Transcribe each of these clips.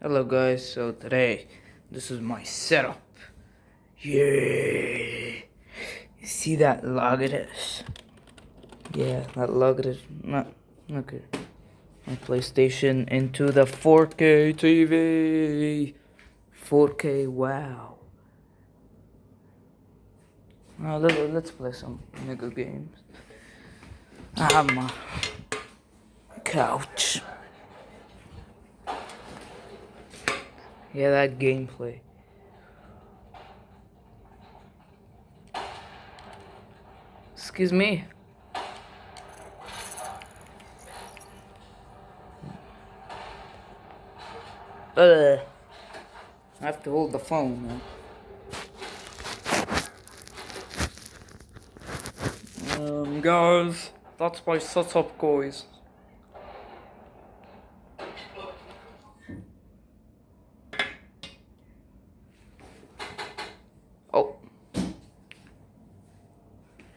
Hello guys, so today this is my setup. Yeah, you see that Logitech? Yeah, that Logitech. Not okay. My PlayStation into the 4K TV. 4K, wow. Now let's play some nigga games. I have my couch. Yeah, that gameplay. Excuse me. I have to hold the phone, man. Guys, that's my setup, guys.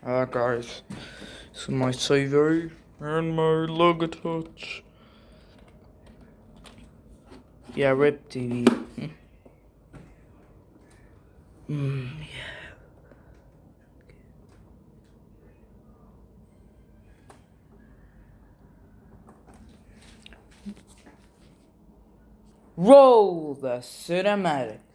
Oh, guys, this is my CV and my Logitech. Yeah, RIP TV. Yeah. Roll the cinematics.